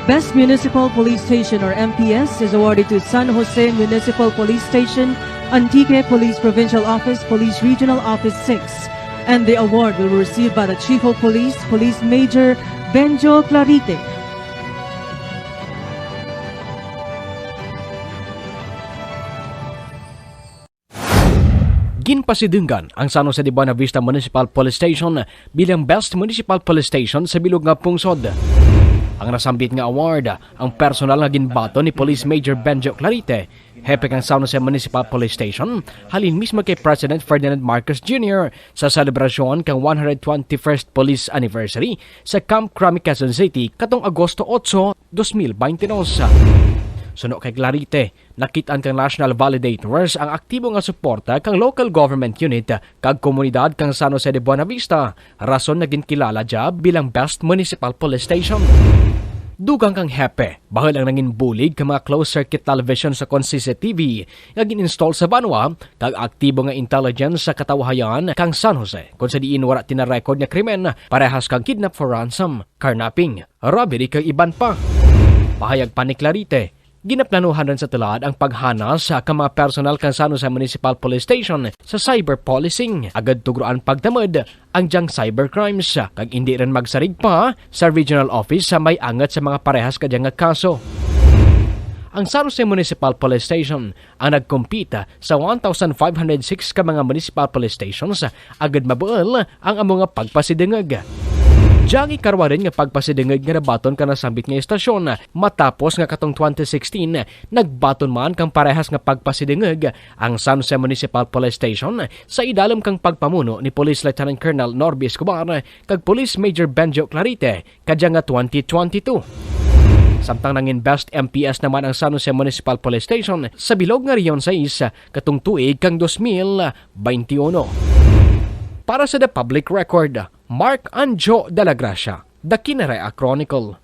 Best Municipal Police Station or MPS is awarded to San Jose Municipal Police Station, Antique Police Provincial Office, Police Regional Office 6. And the award will be received by the Chief of Police, Police Major Benjo Clarite. Ginpasidunggan ang San Jose de Buenavista Municipal Police Station bilang Best Municipal Police Station sa bilog nga pungsod. Ang nasambit nga award ang personal nga ginbaton ni Police Major Benjo Clarite, hepe ng San Jose Municipal Police Station, halin mismo kay President Ferdinand Marcos Jr. sa selebrasyon kang 121st Police Anniversary sa Camp Crame, Quezon City katong Agosto 8, 2022. Suno kay Clarite, nakit-an kang national validators ang aktibo nga suporta kang local government unit kag komunidad kang San Jose de Buenavista, rason na ginkilala dya bilang Best Municipal Police Station. Dugang kang hepe, bahal ang nangin bulig ka mga closed-circuit television sa CCTV nga gin-install sa banwa kag aktibo nga intelligence sa katawahayan kang San Jose kung sa diin wala tinarecord nga krimen parehas kang kidnap for ransom, carnapping, robbery kag iban pa. Pahayag pa ni Clarite, ginaplanuhan rin sa tulad ang paghanas sa mga personal kang San Jose Municipal Police Station sa cyber policing. Agad tugroan pagdamad ang diyang cybercrimes kag hindi rin magsarig pa sa regional office sa may angat sa mga parehas kadyang kaso. Ang San Jose Municipal Police Station ang nagkumpita sa 1,506 ka mga municipal police stations agad mabuel ang among pagpasidengag. Diyan ikarwa rin nga pagpasidengag nga nabaton ka nasambit nga istasyon matapos nga katong 2016 nagbaton man kang parehas nga pagpasidengag ang San Jose Municipal Police Station sa idalam kang pagpamuno ni Police Lieutenant Colonel Norby Escobar kag Police Major Benjo Clarite kadya nga 2022. Samtang nangin Best MPS naman ang San Jose Municipal Police Station sa bilog nga Riyon 6 katong tuig kang 2021. Para sa The Public Record, Mark Anjo de la Gracia, The Kinaray-a Chronicle.